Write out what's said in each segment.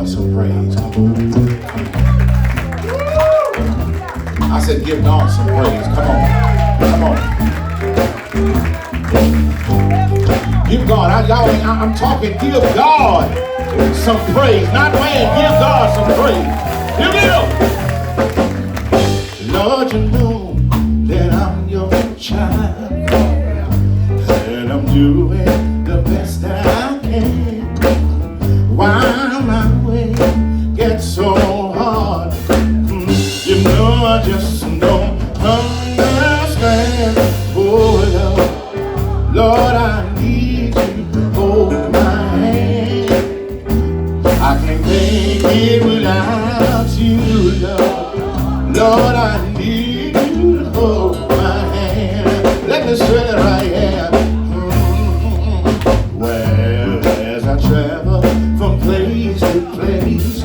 Lord some praise. Come on. I said give God some praise. Come on. Give God. I'm talking. Give God some praise. Not man. Give God some praise. Here we go. Lord, you know that I'm your child. And I'm doing the best that I can. While my way gets so hard, you know I just don't understand. Oh Lord, I need you to hold my hand. I can't make it without you, Lord, I need you to hold my hand. Let me say it right here. Well, as I travel from place to place,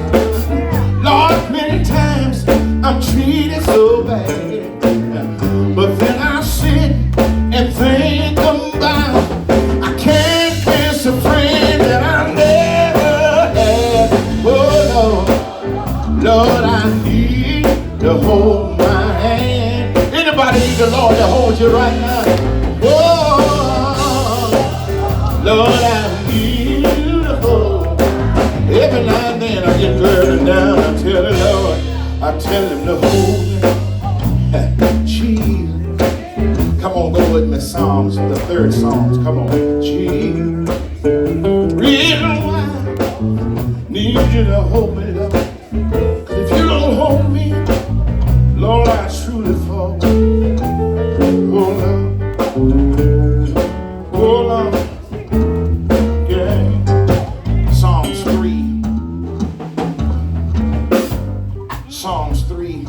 Lord, many times I'm treated so bad. But then I sit and think about I can't miss a friend that I never had. Oh Lord, I need to hold my hand. Anybody need the Lord to hold you right now? Oh Lord, I need you to hold. Every now and then I get burdened down. I tell the Lord, I tell him to hold me. Jesus. Come on, go with me. Psalms, the third Psalms. Come on. Jesus. Reason why I need you to hold me, Lord. Cause if you don't hold me, Lord, I truly fall. Oh, Lord. Oh, Lord. Yeah. Psalms 3,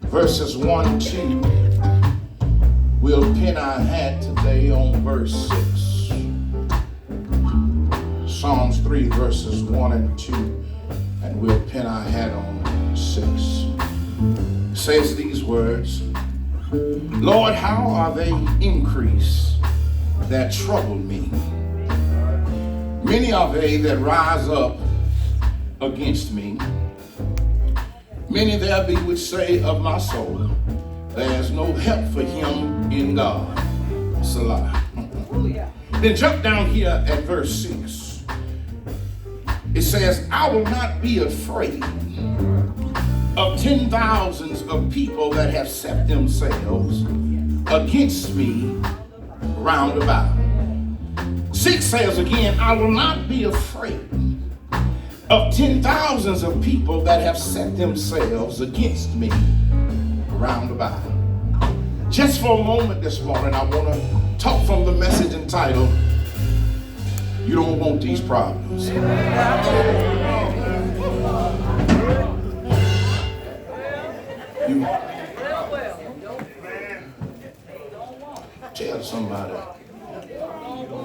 verses 1 and 2. We'll pin our hat today on verse 6. Psalms 3, verses 1 and 2. And we'll pin our hat on 6. It says these words, Lord, how are they increased that trouble me? Many are they that rise up against me. Many there be which say of my soul, there's no help for him in God. It's a lie. Then jump down here at verse 6. It says, I will not be afraid of 10,000s of people that have set themselves against me round about. 6 says again, I will not be afraid of 10,000s of people that have set themselves against me round about. Just for a moment this morning, I want to talk from the message entitled, You Don't Want These Problems. You tell somebody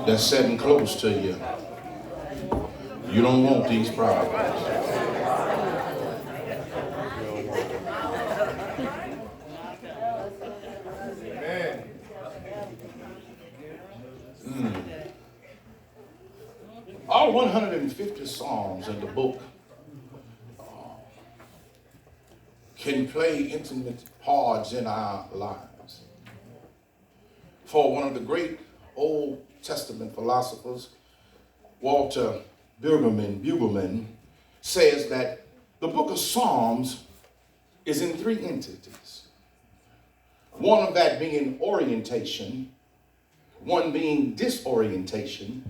that's sitting close to you, you don't want these problems. All 150 Psalms in the book can play intimate parts in our lives. For one of the great Old Testament philosophers, Walter Brueggemann, says that the book of Psalms is in 3 entities. One of that being orientation, one being disorientation,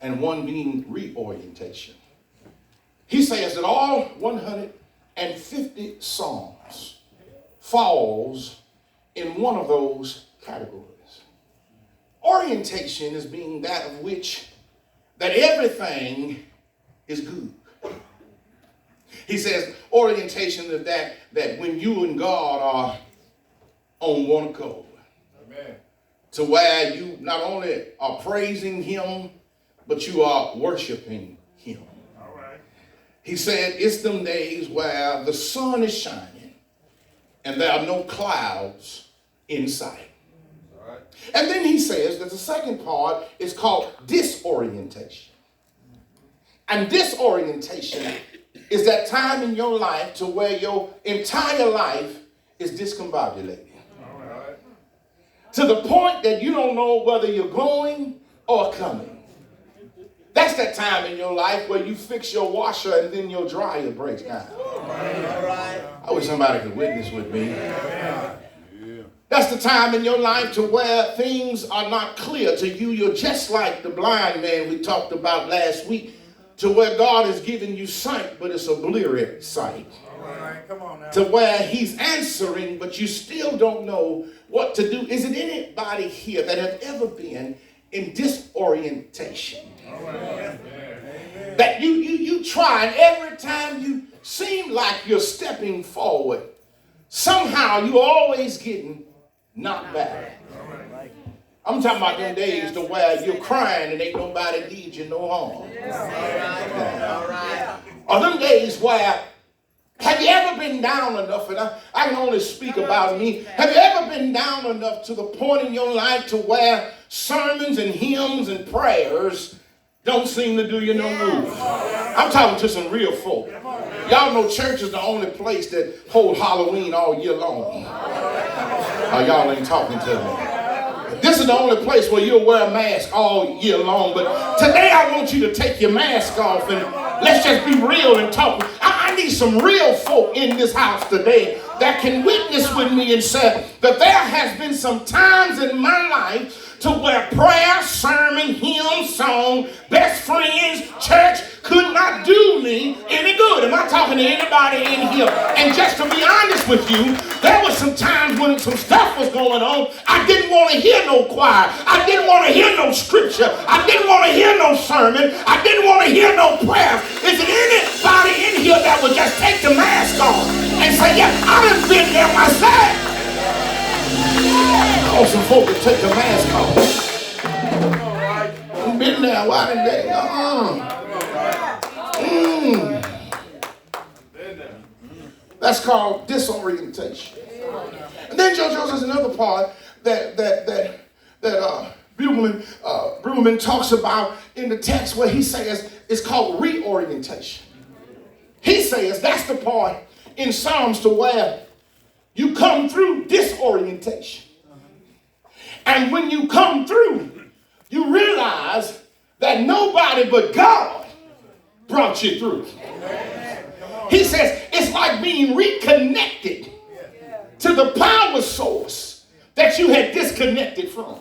and one being reorientation. He says that all 150 Psalms falls in one of those categories. Orientation is being that of which that everything is good. He says orientation is that when you and God are on one accord. Amen. To where you not only are praising him, but you are worshiping him. All right. He said it's them days where the sun is shining and there are no clouds in sight. All right. And then he says that the second part is called disorientation. And disorientation is that time in your life to where your entire life is discombobulated. To the point that you don't know whether you're going or coming. That's that time in your life where you fix your washer and then your dryer breaks down. I wish somebody could witness with me. That's the time in your life to where things are not clear to you. You're just like the blind man we talked about last week, to where God has given you sight, but it's a blurry sight. Come on now. To where he's answering, but you still don't know what to do. Is it anybody here that have ever been in disorientation? That you try, and every time you seem like you're stepping forward, somehow you're always getting knocked back. I'm talking about them days to where you're crying and ain't nobody need you no harm. Or them days where, have you ever been down enough, and I can only speak about me, have you ever been down enough to the point in your life to where sermons and hymns and prayers don't seem to do you no good? I'm talking to some real folk. Y'all know church is the only place that hold Halloween all year long. Oh, y'all ain't talking to me. This is the only place where you'll wear a mask all year long. But today I want you to take your mask off and let's just be real and talk. I need some real folk in this house today that can witness with me and say that there has been some times in my life to where prayer, sermon, hymn, song, best friends, church could not do me any good. Am I talking to anybody in here? And just to be honest with you, there was some times when some stuff was going on. I didn't want to hear no choir. I didn't want to hear no scripture. I didn't want to hear no sermon. I didn't want to hear no prayer. Is it anybody in here that would just take the mask off and say, yeah, I done been there myself? Oh, some folk that take the mask off. I've been there. Why didn't they? That's called disorientation. And then there's another part that Brueggemann talks about in the text where he says it's called reorientation. He says that's the part in Psalms to where you come through disorientation. And when you come through, you realize that nobody but God brought you through. He says it's like being reconnected to the power source that you had disconnected from.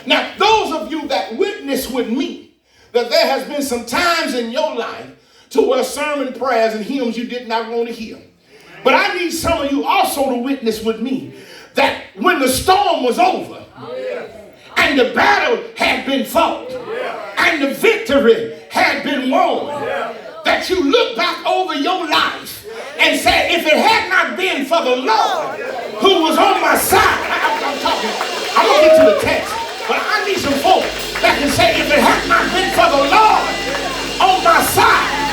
Now, those of you that witness with me that there has been some times in your life to where sermon prayers and hymns you did not want to hear. But I need some of you also to witness with me that when the storm was over and the battle had been fought and the victory had been won, that you look back over your life and say, if it had not been for the Lord who was on my side, I'm going to get to the text, but I need some folk that can say, if it had not been for the Lord on my side,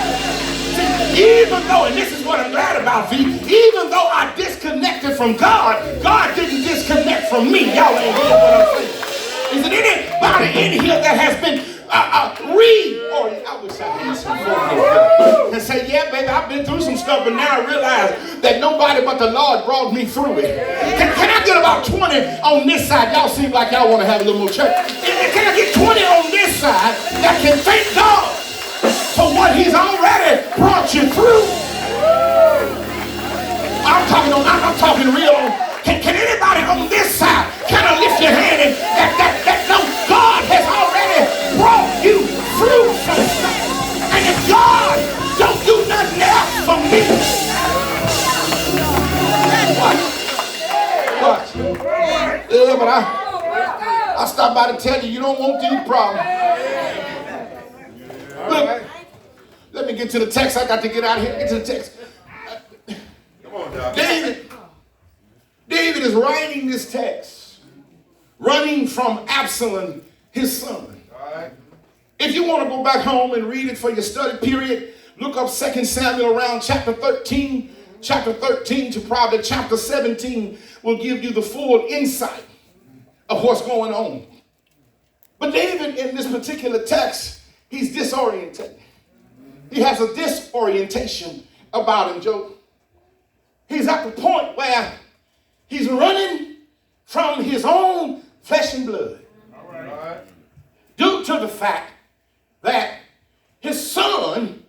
even though, and this is what I'm glad about, V, even though I disconnected from God, God didn't disconnect from me. Y'all ain't hear what I'm saying. Is it anybody in here that has been reoriented? I wish I had some folk and say, yeah, baby, I've been through some stuff, but now I realize that nobody but the Lord brought me through it. Can I get about 20 on this side? Y'all seem like y'all want to have a little more church. Can I get 20 on this side that can thank God for what he's already brought you through? I'm talking real. Can anybody on this side kind of lift your hand and that know God has already brought you through some stuff? And if God don't do nothing else for me, what? Yeah, but I stopped by to tell you, you don't want these problems. Look, let me get to the text. I got to get out of here and get to the text. Come on, Doc. David is writing this text, running from Absalom, his son. All right. If you want to go back home and read it for your study period, look up 2 Samuel around chapter 13. Chapter 13 to probably chapter 17 will give you the full insight of what's going on. But David, in this particular text, he's disoriented. He has a disorientation about him, Joe. He's at the point where he's running from his own flesh and blood. All right. Due to the fact that his son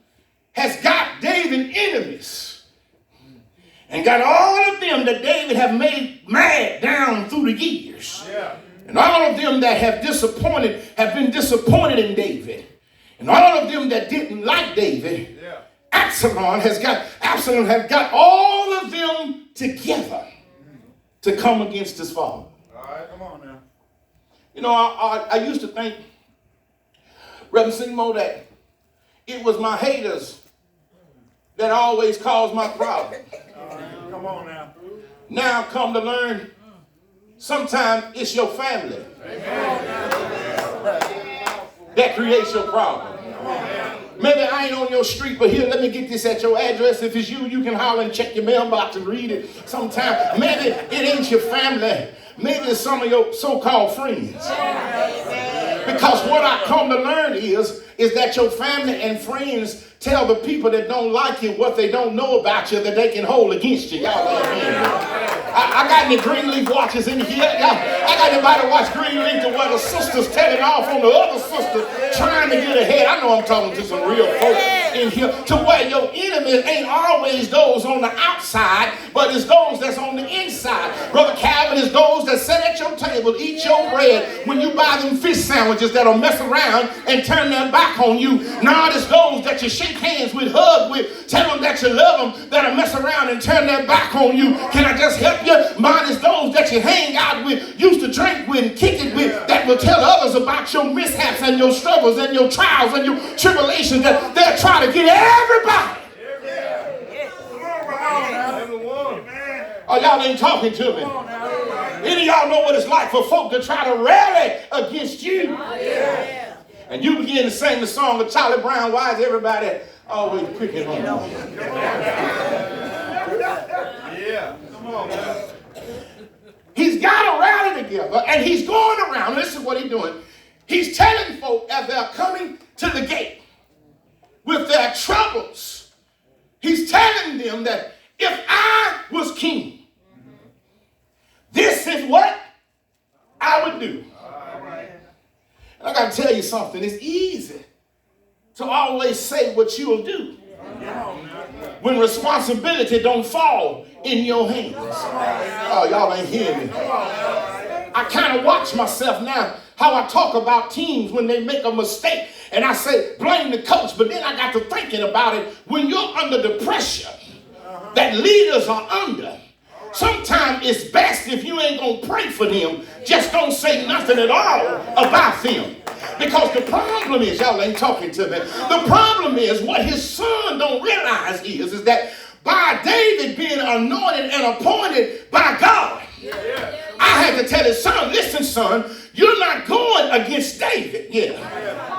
has got David enemies and got all of them that David have made mad down through the years. Yeah. And all of them that have been disappointed in David. And all of them that didn't like David. Yeah. Absalom has got all of them together to come against his father. All right, come on now. You know, I used to think, Reverend Seymour, that it was my haters that always caused my problem. All right, come on now. Now come to learn, sometimes it's your family that creates your problem. Maybe I ain't on your street, but here, let me get this at your address. If it's you, you can holler and check your mailbox and read it sometime. Maybe it ain't your family. Maybe it's some of your so-called friends. Because what I come to learn is that your family and friends tell the people that don't like you what they don't know about you that they can hold against you. Y'all ain't hearing me. I got any Greenleaf watchers in here? I got anybody watch Greenleaf to where the sister's telling off on the other sister trying to get ahead? I know I'm talking to some real folks in here. To where your enemy ain't always those on the outside, but it's those that's on the inside. Brother Calvin, is those that sit at your table, eat your bread when you buy them fish sandwiches that'll mess around and turn their back on you. Now it's those that you shake hands with, hug with, tell them that you love them, that'll mess around and turn their back on you. Can I just help you? Mine is those that you hang out with, used to drink with, and kick it with, that will tell others about your mishaps and your struggles and your trials and your tribulations, that they'll try to get everybody. Oh, y'all ain't talking to me. Any of y'all know what it's like for folk to try to rally against you? And you begin to sing the song of Charlie Brown, why is everybody always picking on you? Yeah, come on, man. He's got to rally together, and he's going around. Listen to what he's doing. He's telling folk as they're coming to the gate with their troubles, he's telling them that if I was king, this is what I would do. And I got to tell you something. It's easy to always say what you'll do when responsibility don't fall in your hands. Oh, y'all ain't hearing me. I kind of watch myself now, how I talk about teams when they make a mistake. And I say, blame the coach. But then I got to thinking about it. When you're under the pressure that leaders are under, sometimes it's best if you ain't going to pray for them, just don't say nothing at all about them. Because the problem is, y'all ain't talking to me. The problem is what his son don't realize is that by David being anointed and appointed by God, I had to tell his son, listen, son, you're not going against David,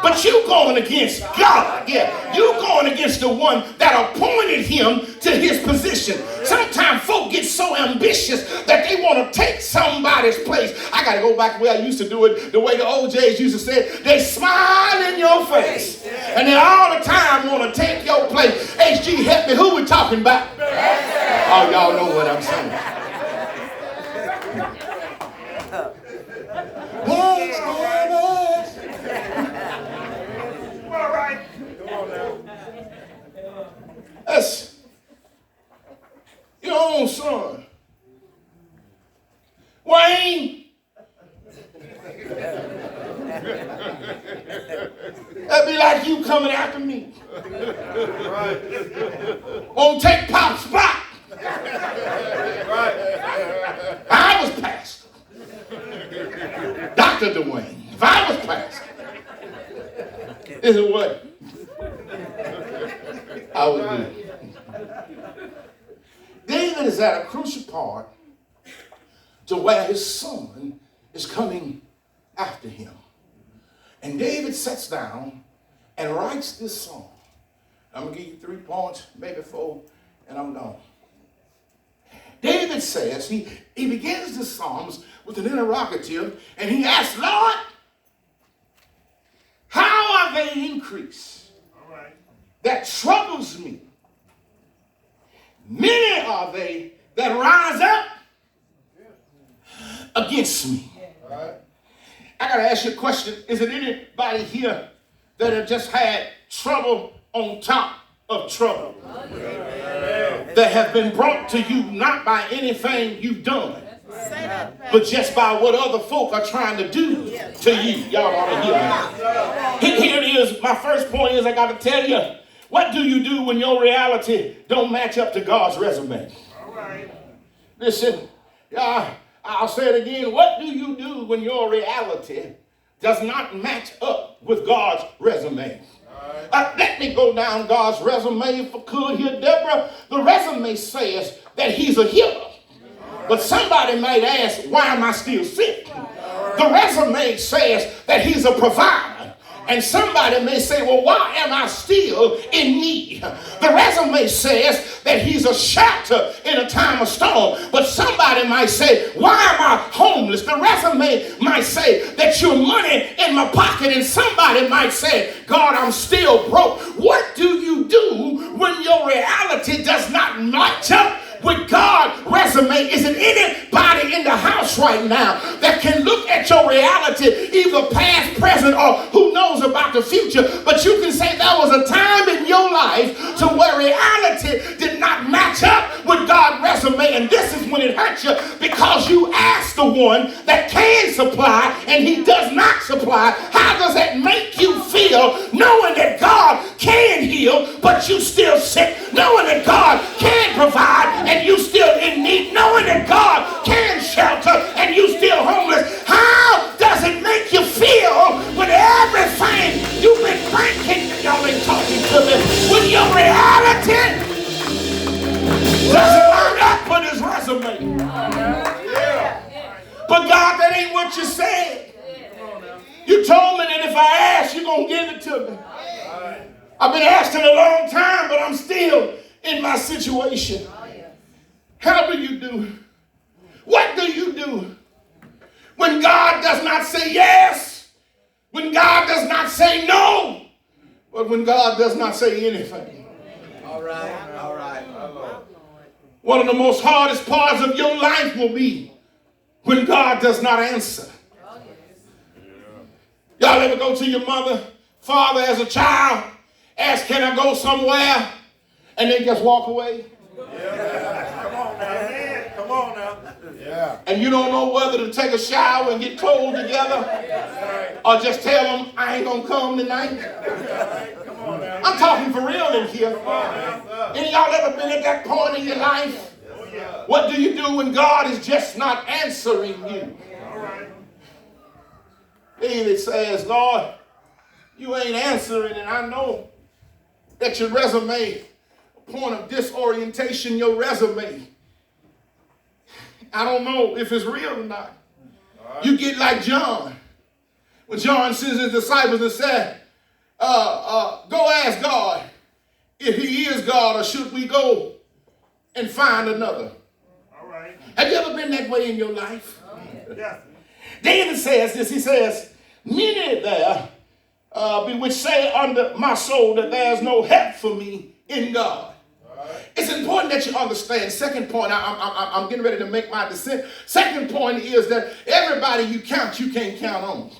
but you're going against God, You're going against the one that appointed him to his position. Sometimes folk get so ambitious that they want to take somebody's place. I got to go back the way I used to do it, the way the OJs used to say it. They smile in your face, and they all the time want to take your place. HG, help me, who we talking about? Oh, y'all know what I'm saying. All right. Come on now. That's your own son. Wayne. That'd be like you coming after me. Right. Won't take Pop's spot. Right. I was pastor. Dr. Dwayne. If I was pastor, this is what I would do. David is at a crucial part to where his son is coming after him. And David sits down and writes this song. I'm going to give you 3 points, maybe 4, and I'm done. David says, he begins the Psalms with an interrogative, and he asks, Lord, how are they increased? All right. that troubles me. Many are they that rise up against me. I got to ask you a question. Is it anybody here that have just had trouble on top of trouble? That have been brought to you not by anything you've done, but just by what other folk are trying to do to you. Y'all ought to hear me. Here it is. My first point is I got to tell you, what do you do when your reality don't match up to God's resume? All right. Listen, I'll say it again. What do you do when your reality does not match up with God's resume? Let me go down God's resume if I could here, Deborah. The resume says that he's a healer. But somebody might ask, why am I still sick? The resume says that he's a provider. And somebody may say, well, why am I still in need? The resume says that he's a shelter in a time of storm. But somebody might say, why am I homeless? The resume might say that you're money in my pocket. And somebody might say, God, I'm still broke. What do you do when your reality does not match up with God's resume? Is it anybody in the house right now that can look at your reality, either past, present, or who knows about the future, but you can say there was a time in your life to where reality did not match up with God's resume, and this is when it hurts you because you asked the one that can supply and he does not supply. How does that make you feel knowing that God can heal but you still sick, knowing that God can provide and you still in need, knowing that God can shelter and you still homeless? How does it make you feel when everything you've been thinking, y'all ain't talking to me, when your reality doesn't line up with his resume? But God, that ain't what you said. You told me that if I ask, you're going to give it to me. I've been asking a long time, but I'm still in my situation. How do you do? What do you do when God does not say yes? When God does not say no? But when God does not say anything? All right. One of the most hardest parts of your life will be when God does not answer. Y'all ever go to your mother, father as a child, ask, can I go somewhere? And then just walk away? Come on now. Yeah. And you don't know whether to take a shower and get clothes together or just tell them, I ain't going to come tonight. Come on now. I'm talking for real in here. Any of y'all ever been at that point in your life? What do you do when God is just not answering you? David says, Lord, you ain't answering, and I know that your resume, a point of disorientation, your resume, I don't know if it's real or not. You get like John. When John sends his disciples and said, go ask God if he is God, or should we go and find another? All right. Have you ever been that way in your life? Yeah. David says this, he says, many there be which say under my soul that there is no help for me in God. It's important that you understand. Second point, I'm getting ready to make my descent. Second point is that everybody you count, you can't count on.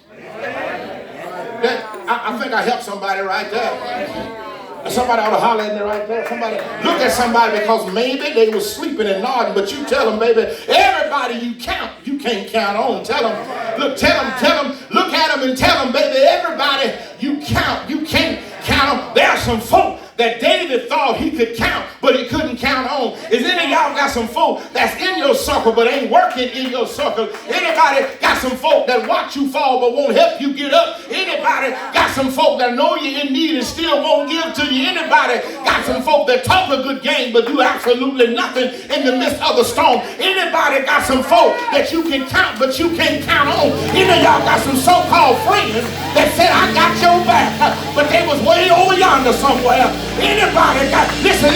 I think I helped somebody right there. Somebody ought to holler at me right there. Somebody look at somebody, because maybe they were sleeping and nodding, but you tell them, baby, everybody you count, you can't count on. Tell them, look, tell them, look at them and tell them, baby, everybody you count, you can't count on. There are some folk that David thought he could count, but he couldn't count on. Is any of y'all got some folk that's in your circle but ain't working in your circle? Anybody got some folk that watch you fall but won't help you get up? Anybody got some folk that know you're in need and still won't give to you? Anybody got some folk that talk a good game but do absolutely nothing in the midst of the storm? Anybody got some folk that you can count but you can't count on? Any of y'all got some so-called friends that said, I got your back, but they was way over yonder somewhere? Anybody got, listen,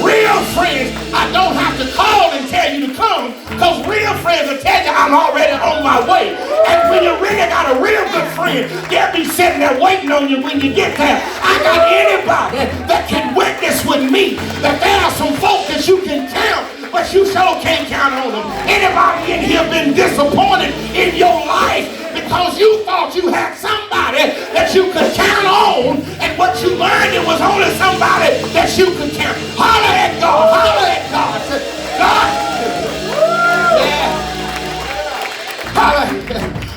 real friends, I don't have to call and tell you to come. Because real friends will tell you I'm already on my way. And when you really got a real good friend, they'll be sitting there waiting on you when you get there. I got anybody that can witness with me that there are some folk that you can count, but you sure can't count on them. Anybody in here been disappointed in your life because you thought you had somebody that you could count on, and what you learned it was only somebody that you could count. Holler at God, holler at God. Say, God, yeah. Holler.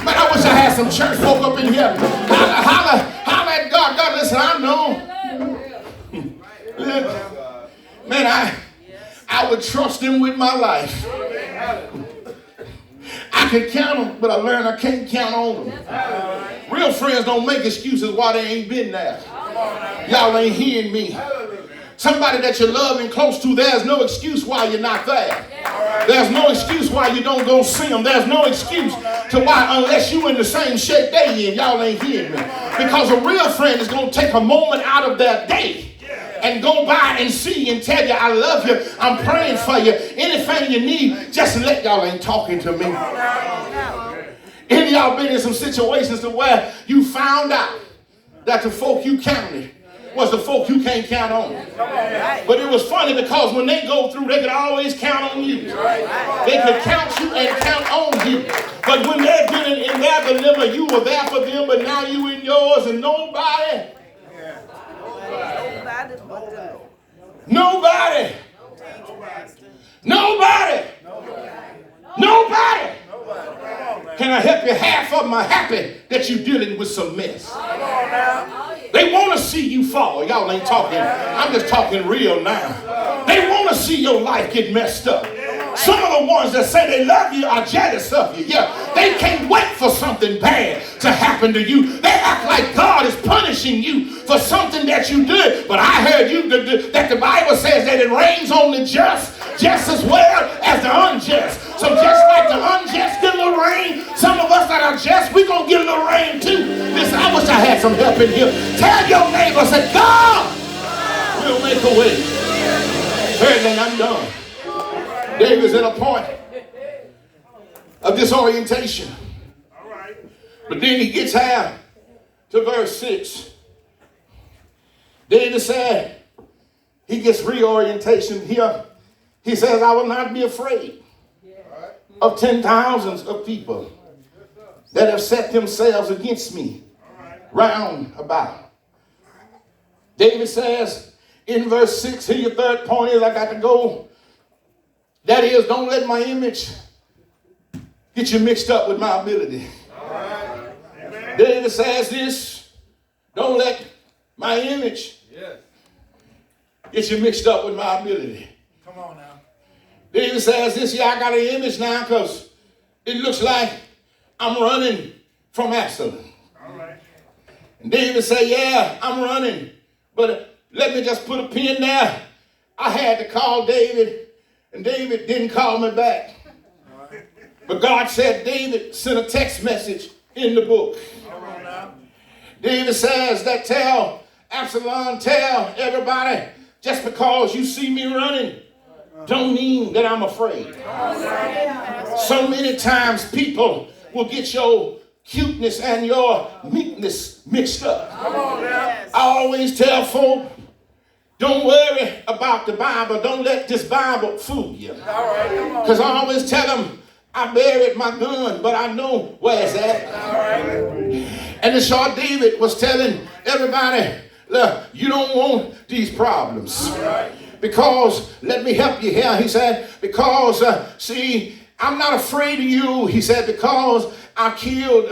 Man, I wish I had some church folk up in here. Holler at God. God, listen, I know. Man, I would trust him with my life. I can count them, but I learned I can't count on them. Real friends don't make excuses why they ain't been there. Y'all ain't hearing me. Somebody that you're loving close to, there's no excuse why you're not there. There's no excuse why you don't go see them. There's no excuse to why, unless you in the same shape they in, y'all ain't hearing me. Because a real friend is going to take a moment out of their day and go by and see and tell you, I love you, I'm praying for you. Anything you need, just let y'all ain't talking to me. Any of y'all been in some situations to where you found out that the folk you counted was the folk you can't count on. But it was funny because when they go through, they could always count on you. They could count you and count on you. But when they're been in their dilemma, you were there for them, but now you in yours and nobody. Can I help you? Half of them are happy that you're dealing with some mess. They want to see you fall. Y'all ain't talking. I'm just talking real now. They want to see your life get messed up. Some of the ones that say they love you are jealous of you. Yeah, they can't wait for something bad to happen to you. They act like God is punishing you for something that you did. But I heard you that the Bible says that it rains on the just as well as the unjust. So just like the unjust get a little rain, some of us that are just, we're going to get a little rain too. Listen, I wish I had some help in here. Tell your neighbor, say, God will make a way. Thirdly, I'm done. David's at a point of disorientation. But then he gets out to verse 6. David said, he gets reorientation here. He says, I will not be afraid of 10,000s of people that have set themselves against me round about. David says in verse 6, here your third point is I got to go. That is, don't let my image get you mixed up with my ability. David says this, don't let my image get you mixed up with my ability. Come on now. David says this, I got an image now because it looks like I'm running from Absalom. All right. And David said, yeah, I'm running. But let me just put a pin there. I had to call David, and David didn't call me back. But God said David sent a text message in the book. David says that tell Absalom, tell everybody, just because you see me running, don't mean that I'm afraid. So many times people will get your cuteness and your meekness mixed up. I always tell folk, don't worry about the Bible. Don't let this Bible fool you. Because I always tell them, I buried my gun, but I know where it's at. And the short David was telling everybody, look, you don't want these problems. Because, let me help you here, he said, because, see, I'm not afraid of you, he said, because I killed,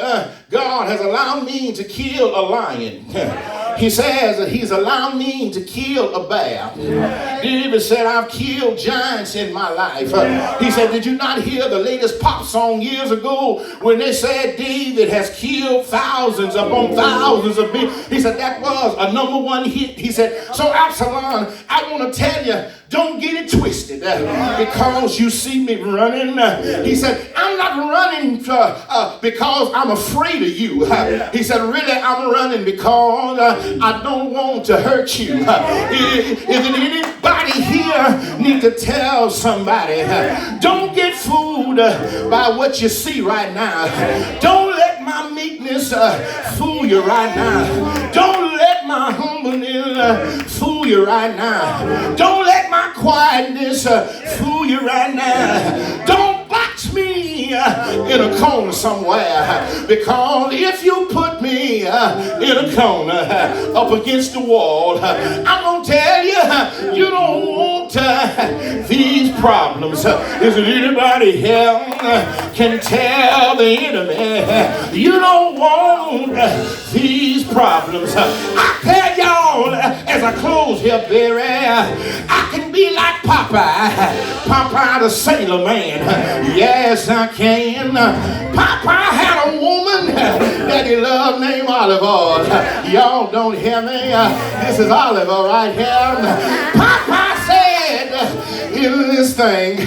God has allowed me to kill a lion. He says that he's allowed me to kill a bear. David said, I've killed giants in my life. He said, did you not hear the latest pop song years ago when they said David has killed thousands upon thousands of men? He said, that was a #1 hit. He said, so Absalom, I want to tell you, don't get it twisted because you see me running. He said, I'm not running because I'm afraid of you. He said, really, I'm running because I don't want to hurt you. If anybody here need to tell somebody, don't get fooled by what you see right now. Don't let my meekness fool you right now. Don't let my humbleness fool you right now. Don't let my quietness fool you right now. Don't box me in a corner somewhere, because if you put me in a corner up against the wall, I'm gonna tell you, you don't want these problems. Is there anybody here can tell the enemy you don't want these problems? I tell y'all, as I close here, Barry, I can be like Popeye the Sailor Man. Yes, I can. Popeye had a woman that he loved named Olive Oil. Y'all don't hear me? This is Olive Oil right here. Popeye said in this thing,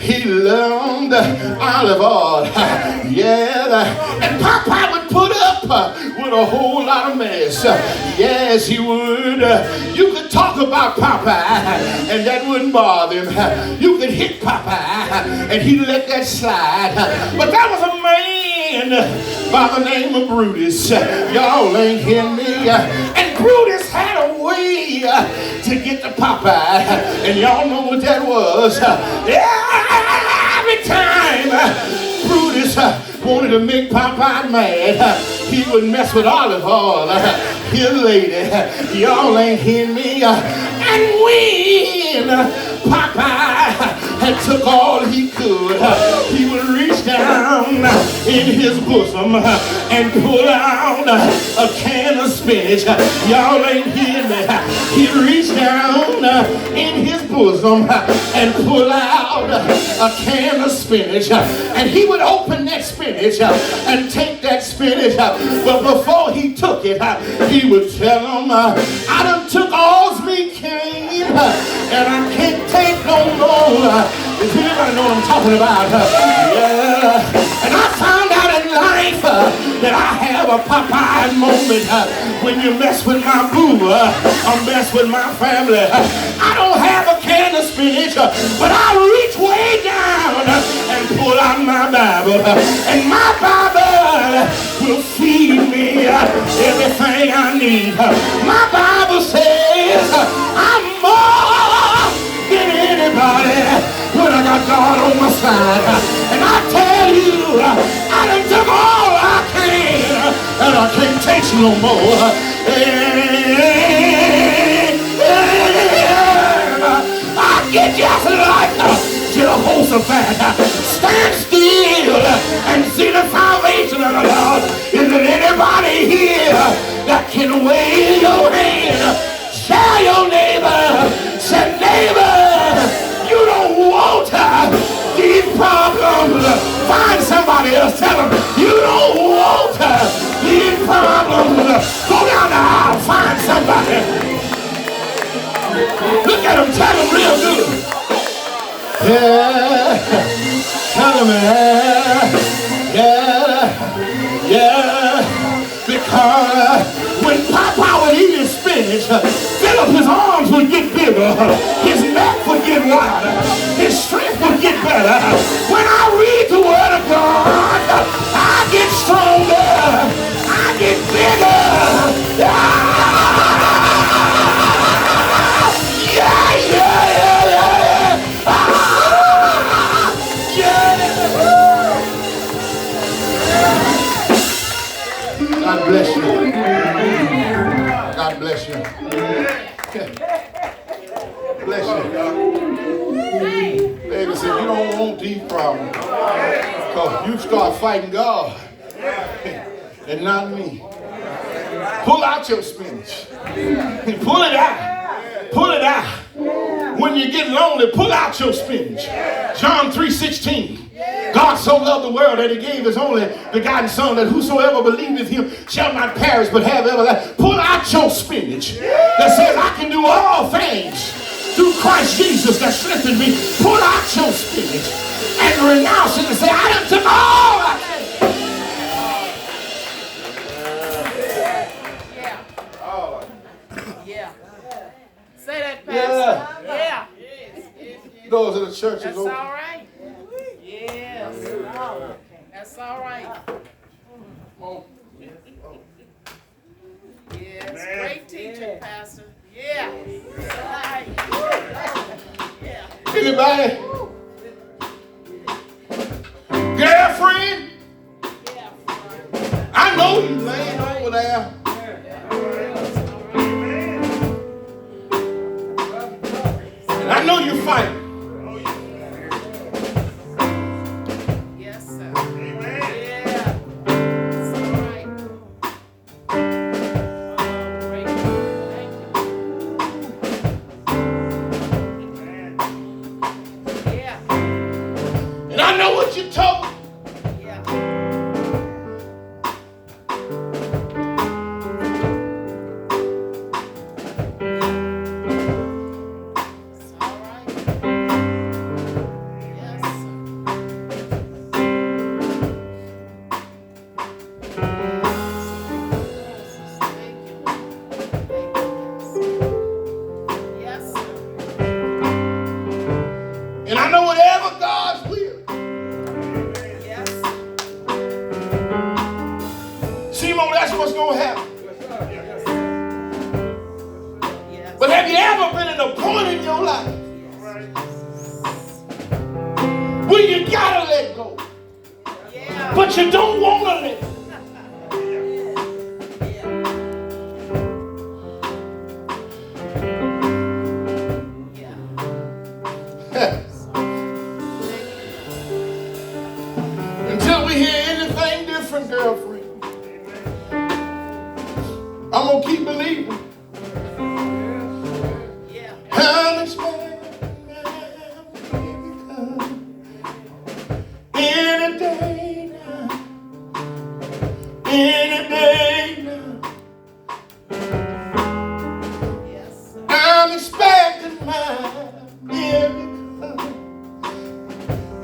he loved Olive Oil. Yeah, and Popeye would put up with a whole lot of mess. Yes, he would. You could talk about Popeye and that wouldn't bother him. You could hit Popeye and he'd let that slide. But that was a man by the name of Brutus. Y'all ain't hearing me. And Brutus had a way to get to Popeye. And y'all know what that was. Every time Brutus wanted to make Popeye mad, he would mess with Olive Oil. Here, lady, y'all ain't hearing me. And when Popeye had took all he could, he would reach down in his bosom and pull out a can of spinach. Y'all ain't hearing me. He'd reach down in his bosom and pull out a can of spinach. And he would open that spinach and take that spinach. But before he took it, he would tell him, I done took all's me cane, and I can't take no more. Does anybody know what I'm talking about? Yeah. And I found out in life that I have a Popeye moment. When you mess with my boo, or mess with my family, I don't have a can of spinach, but I reach way down and pull out my Bible. And my Bible will feed me everything I need. My Bible says I'm more than anybody when I got God on my side. And I tell you, I done took all I can, and I can't take no more. I get just like Jehoshaphat. Stand still and see the salvation of the Lord. Is there anybody here that can wave your hand? Tell your neighbor, say, neighbor, you don't want these problems. Find somebody else, tell them, you don't want these problems. Go down the aisle, find somebody. Look at them, tell them real good. Yeah, tell them, yeah, because when Popeye would eat his spinach, Philip, his arms would get bigger, his neck would get wider, his strength would get better. When I read the Word of God, I get stronger, I get bigger. God bless you. God bless you. Bless you. Baby said, you don't want these problems. Because you start fighting God and not me. Pull out your spinach. Pull it out. Pull it out. When you get lonely, pull out your spinach. John 3:16. God so loved the world that he gave his only begotten son, that whosoever believeth him shall not perish but have everlasting. Pull out your spinach that says I can do all things through Christ Jesus that strengthened me. Pull out your spirit and renounce it and say, I done took all I can. Yeah. Say that, Pastor. Yeah. Those are the churches. That's all right. Yes. That's all right. Yes. Great teaching, Pastor. Yeah. Yeah. Anybody? Girlfriend? Yeah. I know you laying over there. And I know you're fighting. Yes, sir. Yeah. That's all right. Great. Thank you. Yeah. And I know what you told. Yeah. It's all right. Yes, sir. Yes, sir. And I know whatever God's will. Yes. Simon, that's what's going to happen. Yes. But have you ever been at a point in your life where you got to let go, Yeah. but you don't want to let go? Until we hear anything different, girlfriend, I'm going to keep believing. Yeah. I'm expecting any day now, any day now. Yes, sir. I'm expecting my miracle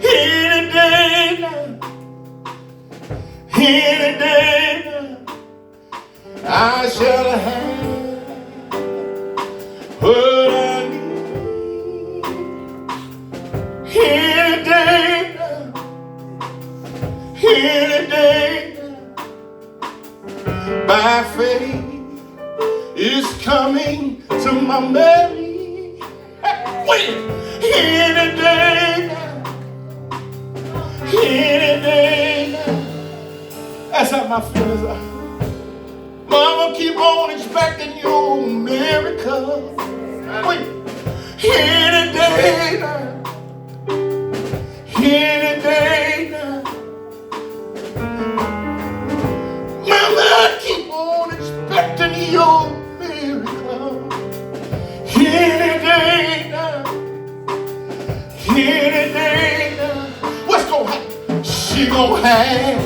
any day now, any day now. I shall have what I need any day now, any day now. By faith is coming to my Mary. Wait, any day now, any day now. That's how my feelings are. Mama, keep on expecting your miracle. Wait, any day now, any day now. Mama, keep on expecting your miracle. Any day now, any day now. What's gonna happen? She gonna have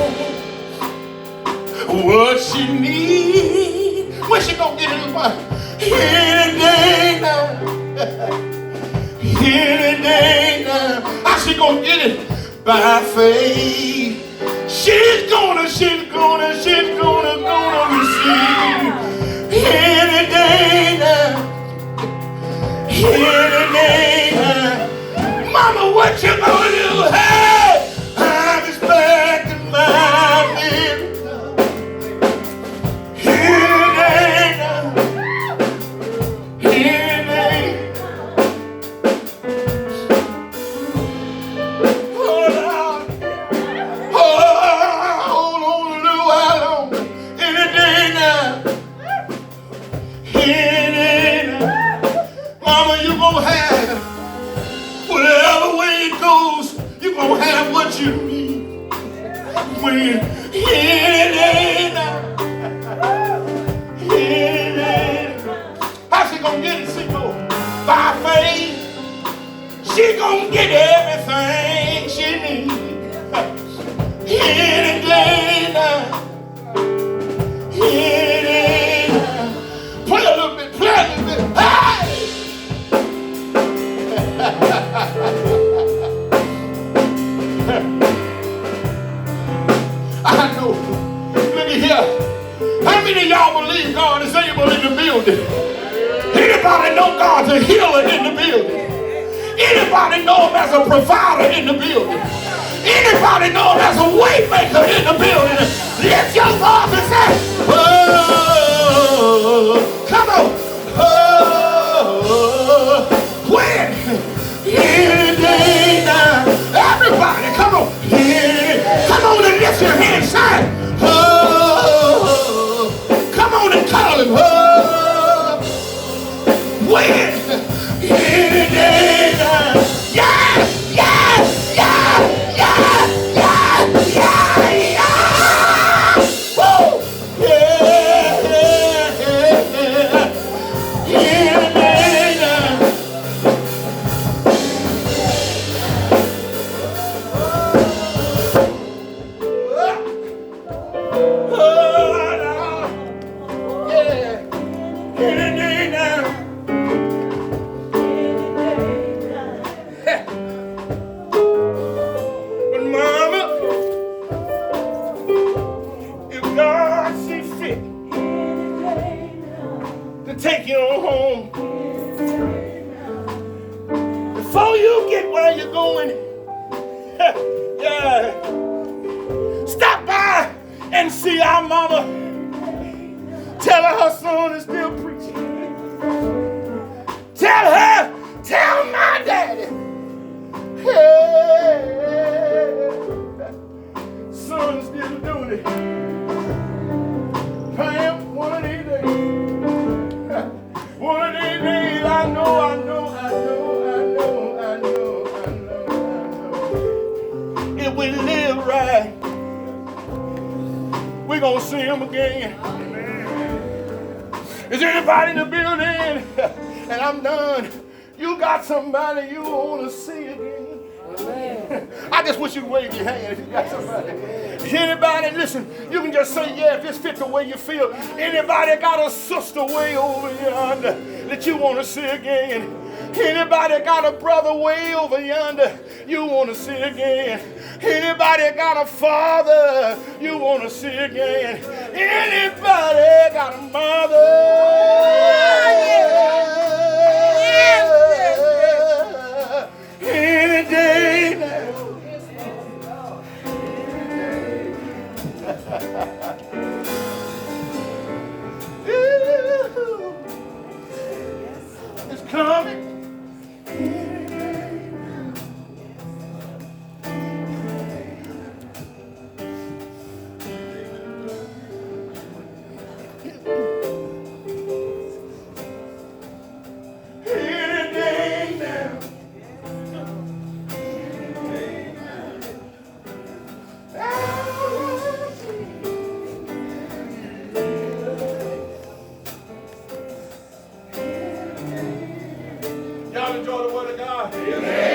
what she need. When she gonna get in the body? Any day now. Any day now. How she gonna get it? By faith. She's gonna receive. Any day now. Any day now. Mama, what you gonna do? Hey, I'm expecting my miracle. Any day now. Any day. Hold on. Hold on a little while longer. Any day now. Any day now. Mama, you gonna have whatever way it goes, you gonna have what you need. When any day now. Any day now. How she gonna get it? She go by faith. She gonna get everything she needs. Any day now. Any day now. Play a little bit. Hey! God is able in the building? Anybody know God's a healer in the building? Anybody know him as a provider in the building? Anybody know him as a way maker in the building? Lift your voice and say, oh, come on. Oh, when? Any day now. Everybody, come on. Come on and lift your hands, say, oh, come on and call him. Oh, when? Any day now. Yeah, yeah, yeah, yeah, yeah, yeah, yeah. Woo! Yeah, yeah, yeah. Any day now. But mama, if God see fit to take you on home, before you get where you're going, yeah, stop by and see our mama. Tell her her son is still preaching. Tell her, tell my daddy. Hey, son's still doing it. Pam, one of these days. One of these days, I know. If we live right, we're gonna see him again. Is anybody in the building? And I'm done. You got somebody you want to see again? I just wish you'd wave your hand if you got somebody. Is anybody, listen, you can just say, yeah, if this fits the way you feel. Anybody got a sister way over yonder that you want to see again? Anybody got a brother way over yonder you want to see again? Anybody got a father you want to see again? Anybody got a mother? Any day now. It's coming. Y'all enjoy the word of God? Amen.